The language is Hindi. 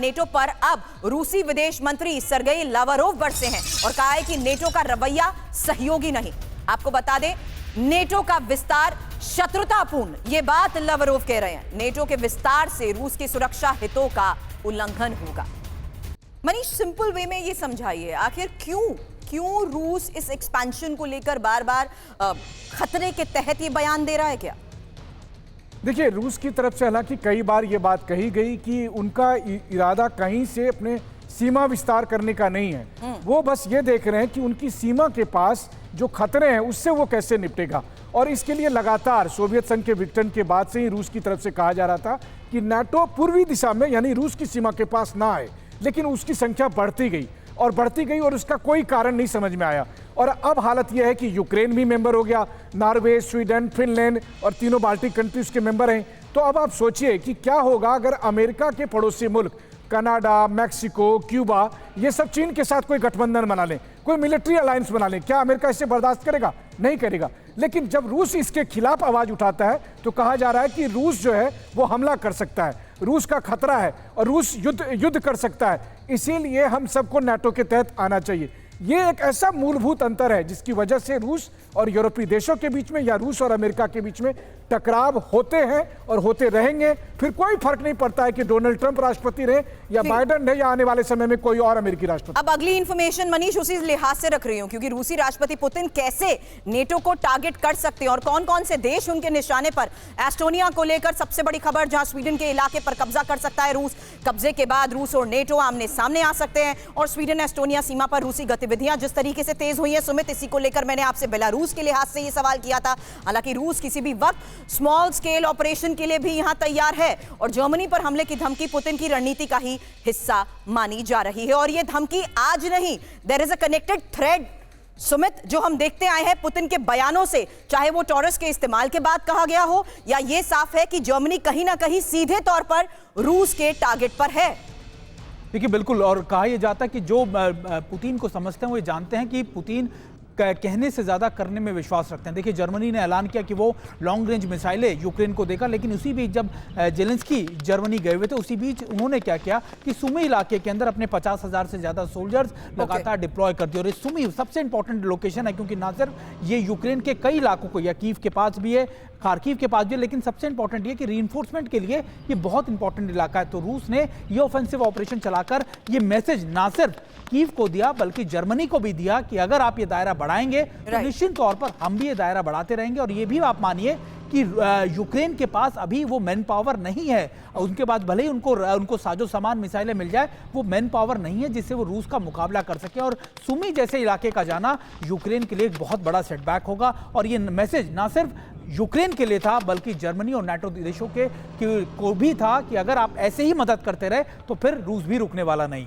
नेटो पर अब रूसी विदेश मंत्री सरगेई लावरोव बरसे हैं और कहा है कि नेटो का रवैया सहयोगी नहीं। आपको बता दें, नेटो का विस्तार शत्रुतापूर्ण, यह बात लावरोव कह रहे हैं। नेटो के विस्तार से रूस की सुरक्षा हितों का उल्लंघन होगा। मनीष, सिंपल वे में ये समझाइए, आखिर क्यों रूस इस एक्सपेंशन को लेकर बार बार खतरे के तहत ये बयान दे रहा है? क्या देखिए, रूस की तरफ से हालांकि कई बार ये बात कही गई कि उनका इरादा कहीं से अपने सीमा विस्तार करने का नहीं है। वो बस ये देख रहे हैं कि उनकी सीमा के पास जो खतरे हैं उससे वो कैसे निपटेगा। और इसके लिए लगातार सोवियत संघ के विघटन के बाद से ही रूस की तरफ से कहा जा रहा था कि नाटो पूर्वी दिशा में यानी रूस की सीमा के पास ना आए, लेकिन उसकी संख्या बढ़ती गई और उसका कोई कारण नहीं समझ में आया। और अब हालत यह है कि यूक्रेन भी मेंबर हो गया, नॉर्वे, स्वीडन, फिनलैंड और तीनों बाल्टिक कंट्रीज के मेंबर हैं। तो अब आप सोचिए कि क्या होगा अगर अमेरिका के पड़ोसी मुल्क कनाडा, मैक्सिको, क्यूबा ये सब चीन के साथ कोई गठबंधन बना लें, कोई मिलिट्री अलायंस बना लें। क्या अमेरिका इसे बर्दाश्त करेगा? नहीं करेगा। लेकिन जब रूस इसके खिलाफ आवाज उठाता है तो कहा जा रहा है कि रूस जो है वो हमला कर सकता है, रूस का खतरा है और रूस युद्ध कर सकता है। इसीलिए हम सबको नाटो के तहत आना चाहिए। ये एक ऐसा मूलभूत अंतर है जिसकी वजह से रूस और यूरोपीय देशों के बीच में या रूस और अमेरिका के बीच में टकराव होते हैं और होते रहेंगे। फिर कोई फर्क नहीं पड़ता है कि डोनाल्ड ट्रंप राष्ट्रपति रहे या बाइडेन रहे या आने वाले समय में कोई और अमेरिकी राष्ट्रपति। अब अगली इंफॉर्मेशन मनीष उसी लिहाज से रख रही हूं क्योंकि रूसी राष्ट्रपति पुतिन कैसे नेटो को टारगेट कर सकते हैं और कौन कौन से देश उनके निशाने पर। एस्टोनिया को लेकर सबसे बड़ी खबर, जहां स्वीडन के इलाके पर कब्जा कर सकता है रूस। कब्जे के बाद रूस और नेटो आमने सामने आ सकते हैं और स्वीडन एस्टोनिया सीमा पर रूसी गतिविधियां जिस तरीके से तेज हुई हैं, सुमित, इसी को लेकर मैंने आपसे बेलारूस के लिहाज से ये सवाल किया था। हालांकि रूस किसी भी वक्त स्मॉल स्केल ऑपरेशन के लिए भी यहां तैयार है और जर्मनी पर हमले की धमकी पुतिन की रणनीति का ही हिस्सा मानी जा रही है। और यह धमकी आज नहीं, there is a connected thread Sumit, जो हम देखते आए हैं पुतिन के बयानों से, चाहे वो टॉरस के इस्तेमाल के बाद कहा गया हो या यह साफ है कि जर्मनी कहीं ना कहीं सीधे तौर पर रूस के टारगेट पर है। देखिए, बिल्कुल। और कहा यह जाता है कि जो पुतिन को समझते हैं वो ये जानते हैं कि पुतिन कहने से ज्यादा करने में विश्वास रखते हैं। देखिए, जर्मनी ने ऐलान किया कि वो लॉन्ग रेंज मिसाइलें यूक्रेन को देगा, लेकिन उसी बीच जब जेलेंस्की जर्मनी गए हुए थे उसी बीच उन्होंने क्या किया कि सुमी इलाके के अंदर अपने 50,000 से ज्यादा सोल्जर्स लगातार डिप्लॉय कर दिए। और सुमी सबसे इंपॉर्टेंट लोकेशन है क्योंकि ना सिर्फ ये यूक्रेन के कई इलाकों को, या कीव के पास भी है, खार्किव के पास भी है, लेकिन सबसे इंपॉर्टेंट ये कि रीइंफोर्समेंट के लिए ये बहुत इंपॉर्टेंट इलाका है। तो रूस ने ये ऑफेंसिव ऑपरेशन चलाकर ये मैसेज ना सिर्फ कीव को दिया बल्कि जर्मनी को भी दिया कि अगर आप ये दायरा बढ़ाएंगे तो निश्चित तौर पर हम भी ये दायरा बढ़ाते रहेंगे। और ये भी आप मानिए कि यूक्रेन के पास अभी वो मैन पावर नहीं है, उनके बाद भले ही उनको साजो सामान मिसाइलें मिल जाए, वो मैन पावर नहीं है जिससे वो रूस का मुकाबला कर सके। और सुमी जैसे इलाके का जाना यूक्रेन के लिए एक बहुत बड़ा सेटबैक होगा। और ये मैसेज ना सिर्फ यूक्रेन के लिए था बल्कि जर्मनी और नाटो देशों को भी था कि अगर आप ऐसे ही मदद करते रहे तो फिर रूस भी रुकने वाला नहीं है।